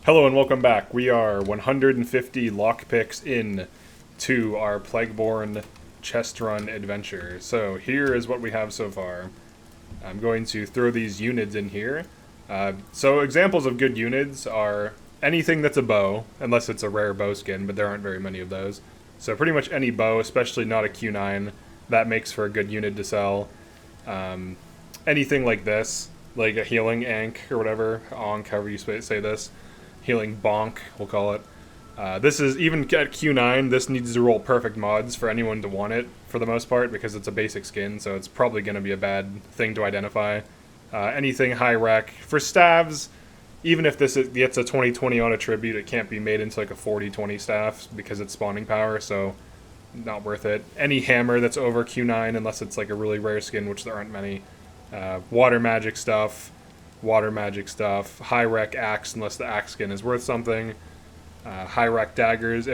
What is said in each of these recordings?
Hello and welcome back. We are 150 lockpicks in to our Plagueborn chest run adventure. So here is what we have so far. I'm going to throw these units in here. So examples of good units are anything that's a bow, unless it's a rare bow skin, but there aren't very many of those. So pretty much any bow, especially not a Q9, that makes for a good unit to sell. Anything like this, like a healing Ankh or whatever, Ankh, however you say this. Healing bonk, we'll call it. This is, even at Q9, this needs to roll perfect mods for anyone to want it, for the most part, because it's a basic skin, so it's probably going to be a bad thing to identify. Anything high rec. For staves, even if this gets a 20/20 on attribute, it can't be made into like a 40/20 staff, because it's spawning power, so not worth it. Any hammer that's over Q9, unless it's like a really rare skin, which there aren't many. Water magic stuff. High rec axe, unless the axe skin is worth something. High rec daggers.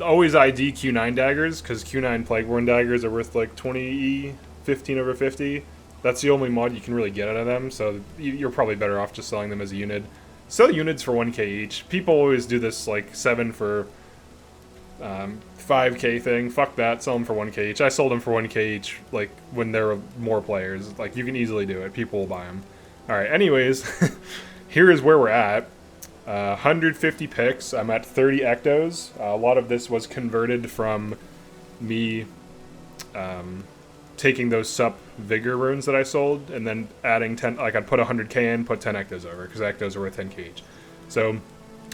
Always ID Q9 daggers, because Q9 Plagueborn daggers are worth like 20 15 over 50. That's the only mod you can really get out of them, so you're probably better off just selling them as a unit. Sell units for 1k each. People always do this like 7 for 5k thing. Fuck that, sell them for 1k each. I sold them for 1k each like when there were more players. Like, you can easily do it. People will buy them. Alright, anyways, here is where we're at. 150 picks. I'm at 30 ectos. A lot of this was converted from me taking those sup vigor runes that I sold, and then adding 10, like I'd put 100k in, put 10 ectos over, because ectos are worth 10k each. So,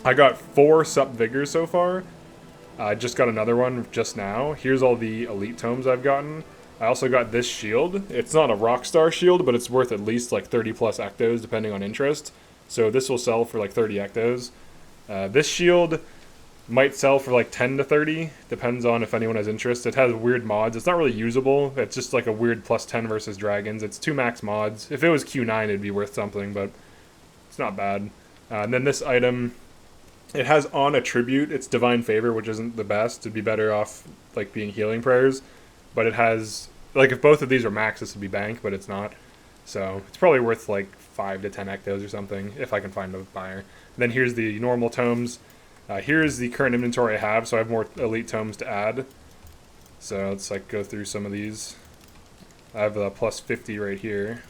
I got 4 sup vigors so far. I just got another one just now. Here's all the elite tomes I've gotten. I also got this shield. It's not a Rockstar shield, but it's worth at least like 30 plus ectos, depending on interest. So this will sell for like 30 ectos. This shield might sell for like 10 to 30, depends on if anyone has interest. It has weird mods. It's not really usable. It's just like a weird plus 10 versus dragons. It's 2 max mods. If it was Q9, it'd be worth something, but it's not bad. And then this item, it has on attribute. It's Divine Favor, which isn't the best. It'd be better off like being Healing Prayers. But it has, like, if both of these are max, this would be bank, but it's not. So it's probably worth like 5 to 10 ectos or something, if I can find a buyer. And then here's the normal tomes. Here's the current inventory I have, so I have more elite tomes to add. So let's like go through some of these. I have a plus 50 right here.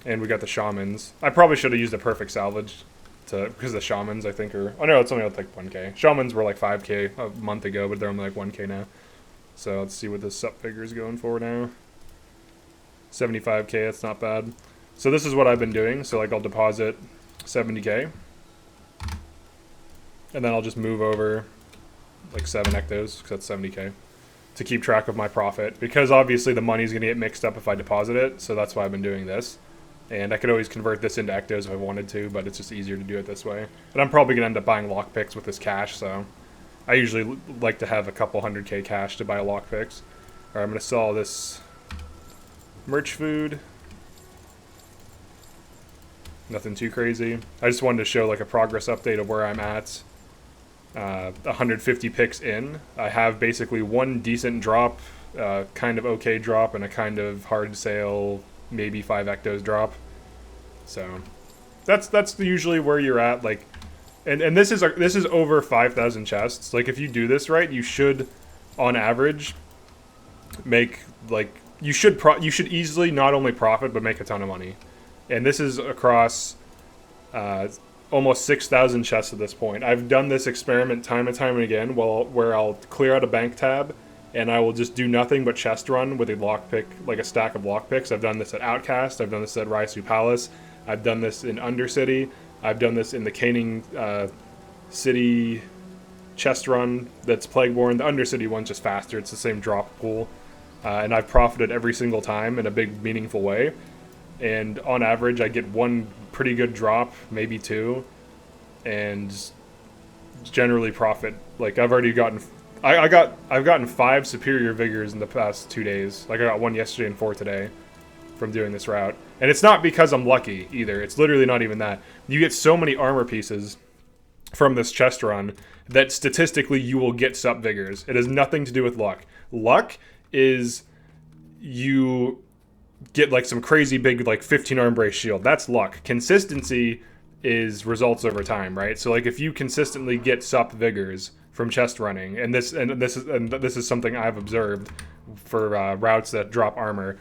And we got the shamans. I probably should have used a perfect salvage because the shamans, I think, are... Oh no, it's only like 1k. Shamans were like 5k a month ago, but they're only like 1k now. So let's see what this sup figure is going for now. 75k, that's not bad. So this is what I've been doing. So like I'll deposit 70k. And then I'll just move over like 7 ectos, because that's 70k, to keep track of my profit. Because obviously the money's going to get mixed up if I deposit it, so that's why I've been doing this. And I could always convert this into ectos if I wanted to, but it's just easier to do it this way. And I'm probably going to end up buying lockpicks with this cash, so I usually like to have a couple 100k cash to buy lockpicks. Alright, I'm going to sell this merch food. Nothing too crazy. I just wanted to show like a progress update of where I'm at. 150 picks in. I have basically one decent drop, kind of okay drop, and a kind of hard sale, maybe 5 ectos drop. So that's usually where you're at. Like, and this is over 5,000 chests. Like, if you do this right, you should, on average, make like you should easily not only profit but make a ton of money. And this is across almost 6,000 chests at this point. I've done this experiment time and time again, where I'll clear out a bank tab and I will just do nothing but chest run with a lockpick, like a stack of lockpicks. I've done this at Outcast. I've done this at Raisu Palace. I've done this in Undercity. I've done this in the Caning City chest run that's Plagueborn. The Undercity one's just faster. It's the same drop pool. And I've profited every single time in a big, meaningful way. And on average, I get 1 pretty good drop, maybe 2, and generally profit. Like, I've already gotten... I've gotten 5 superior vigors in the past 2 days. Like, I got 1 yesterday and 4 today from doing this route. And it's not because I'm lucky, either. It's literally not even that. You get so many armor pieces from this chest run that statistically you will get sup vigors. It has nothing to do with luck. Luck is you get like some crazy big like 15 arm brace shield. That's luck. Consistency is results over time, right? So like if you consistently get sup vigors from chest running, and this is something I've observed for routes that drop armor,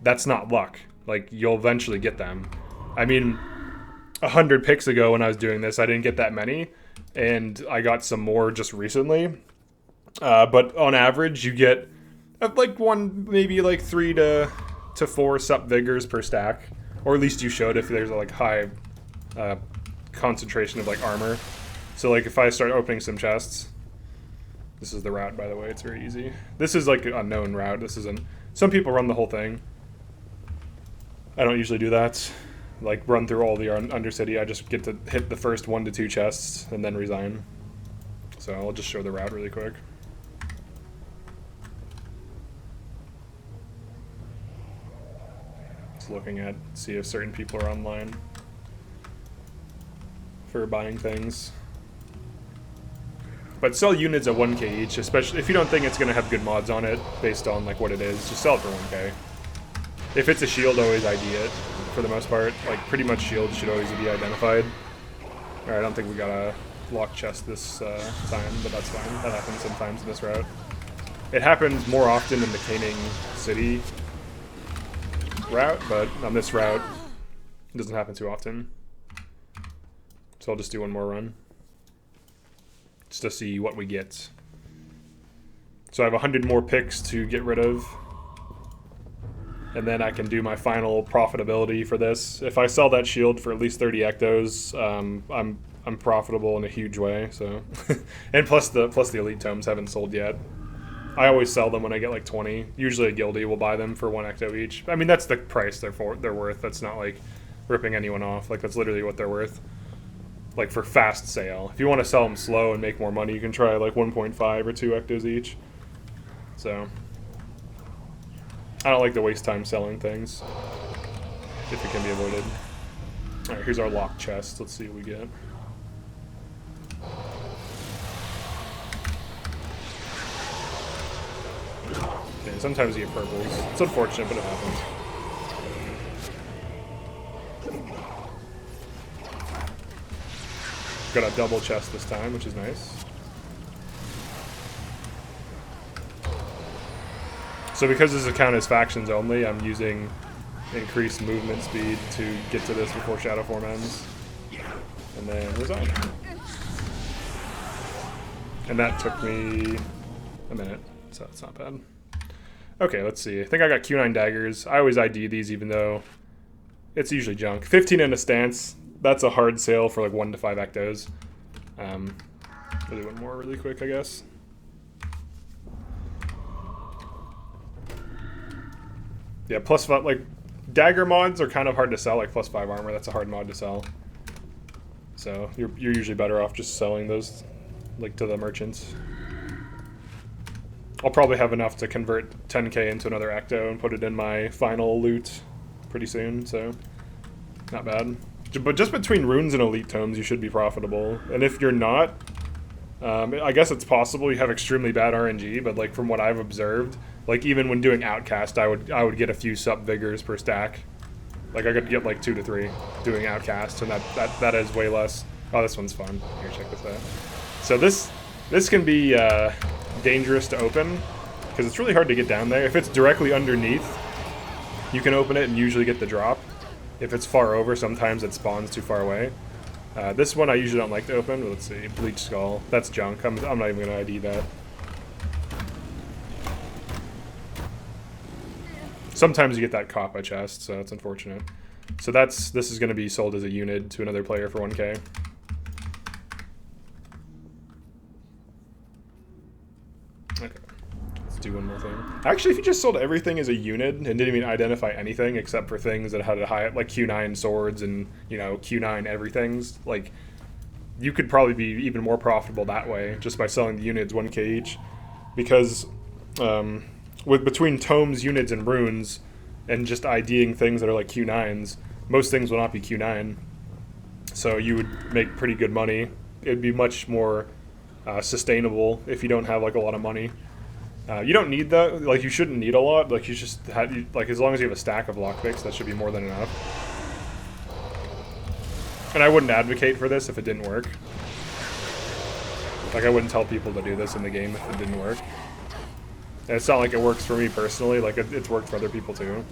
that's not luck. Like you'll eventually get them. I mean, 100 picks ago when I was doing this, I didn't get that many, and I got some more just recently. But on average, you get like maybe like 3 to 4 sup vigors per stack, or at least you should if there's a like high concentration of like armor. So like if I start opening some chests, this is the route, by the way. It's very easy. This is like an unknown route. This isn't. Some people run the whole thing. I don't usually do that. Like run through all the Undercity. I just get to hit the first 1 to 2 chests and then resign. So I'll just show the route really quick. Just looking at, see if certain people are online for buying things. But sell units at 1k each, especially if you don't think it's going to have good mods on it based on like what it is. Just sell it for 1k. If it's a shield, always ID it for the most part. Like pretty much shields should always be identified. Alright, I don't think we got a lock chest this time, but that's fine. That happens sometimes in this route. It happens more often in the Caning City route, but on this route, it doesn't happen too often. So I'll just do one more run, just to see what we get. So I have 100 more picks to get rid of, and then I can do my final profitability for this. If I sell that shield for at least 30 ectos, I'm profitable in a huge way. So, and plus the elite tomes haven't sold yet. I always sell them when I get like 20. Usually a guildie will buy them for 1 ecto each. I mean, that's the price they're worth. That's not like ripping anyone off. Like that's literally what they're worth. Like for fast sale. If you want to sell them slow and make more money, you can try like 1.5 or 2 ectos each. So I don't like to waste time selling things if it can be avoided. Alright, here's our lock chest. Let's see what we get. Okay, sometimes you get purples. It's unfortunate, but it happens. Got a double chest this time, which is nice. So because this account is factions only, I'm using increased movement speed to get to this before Shadowform ends. And then resign. And that took me a minute, so it's not bad. Okay, let's see. I think I got Q9 daggers. I always ID these even though it's usually junk. 15 in a stance. That's a hard sale for like 1 to 5 ectos. I'll do one more really quick, I guess. Yeah, +5, like dagger mods are kind of hard to sell, like +5 armor. That's a hard mod to sell. So you're usually better off just selling those like to the merchants. I'll probably have enough to convert 10k into another ecto and put it in my final loot pretty soon, so not bad. But just between runes and elite tomes, you should be profitable. And if you're not, I guess it's possible you have extremely bad RNG. But like from what I've observed, like even when doing Outcast, I would get a few sup vigors per stack. Like I could get like 2 to 3 doing Outcast, and that is way less. Oh, this one's fun. Here, check this out. So this can be dangerous to open because it's really hard to get down there. If it's directly underneath, you can open it and usually get the drop. If it's far over, sometimes it spawns too far away. This one I usually don't like to open, but let's see. Bleach Skull. That's junk. I'm not even going to ID that. Sometimes you get that Kappa chest, so it's unfortunate. So this is going to be sold as a unit to another player for 1k. Okay. Do one more thing. Actually, if you just sold everything as a unit and didn't even identify anything except for things that had a high, like Q9 swords and, you know, Q9 everything's, like, you could probably be even more profitable that way just by selling the units 1k each. Because between tomes, units, and runes, and just IDing things that are like Q9s, most things will not be Q9. So you would make pretty good money. It'd be much more sustainable if you don't have like a lot of money. You don't need that, like you shouldn't need a lot, like you just have, like as long as you have a stack of lockpicks, that should be more than enough. And I wouldn't advocate for this if it didn't work. Like, I wouldn't tell people to do this in the game if it didn't work. And it's not like it works for me personally, like it's worked for other people too.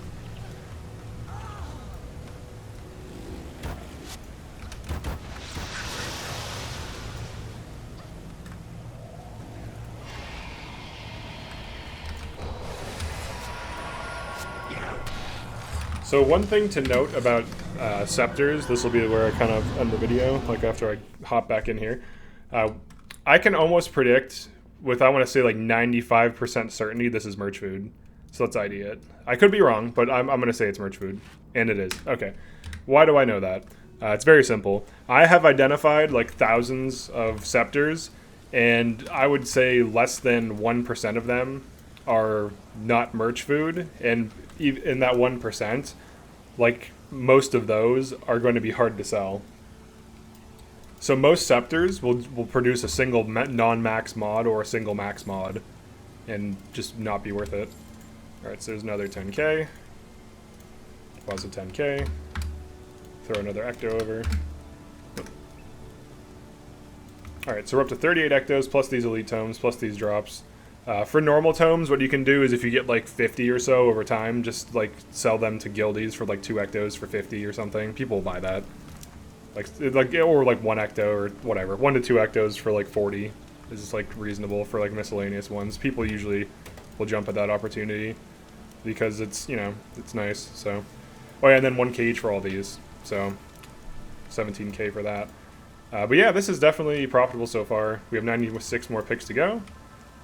So one thing to note about scepters, this will be where I kind of end the video, like after I hop back in here. I can almost predict, with I want to say like 95% certainty, this is merch food. So let's ID it. I could be wrong, but I'm going to say it's merch food. And it is. Okay. Why do I know that? It's very simple. I have identified like thousands of scepters, and I would say less than 1% of them are not merch food. And in that 1%, like most of those are going to be hard to sell. So most scepters will produce a single non-max mod or a single max mod and just not be worth it. Alright, so there's another 10k. Deposit 10k. Throw another ecto over. Alright, so we're up to 38 ectos plus these elite tomes plus these drops. For normal tomes, what you can do is if you get like 50 or so over time, just like sell them to guildies for like 2 ectos for 50 or something. People will buy that. Like or like 1 ecto or whatever. 1 to 2 ectos for like 40 is just like reasonable for like miscellaneous ones. People usually will jump at that opportunity because it's, you know, it's nice. So, oh yeah, and then 1k each for all these. So 17k for that. But yeah, this is definitely profitable so far. We have 96 more picks to go.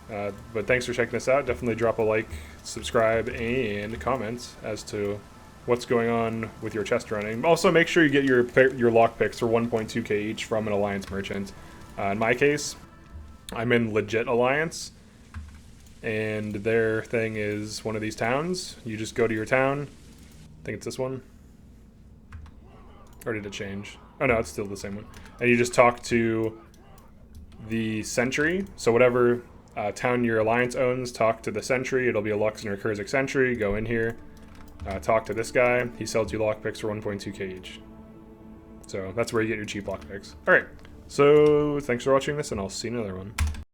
But thanks for checking this out. Definitely drop a like, subscribe, and comment as to what's going on with your chest running. Also, make sure you get your lockpicks for 1.2k each from an Alliance merchant. In my case, I'm in legit Alliance, and their thing is one of these towns. You just go to your town. I think it's this one. Or did it change? Oh no, it's still the same one. And you just talk to the sentry. So whatever town your Alliance owns, talk to the sentry. It'll be a Lux and Recursive sentry. Go in here. Talk to this guy. He sells you lockpicks for 1.2k each. So that's where you get your cheap lockpicks. Alright, so thanks for watching this, and I'll see you in another one.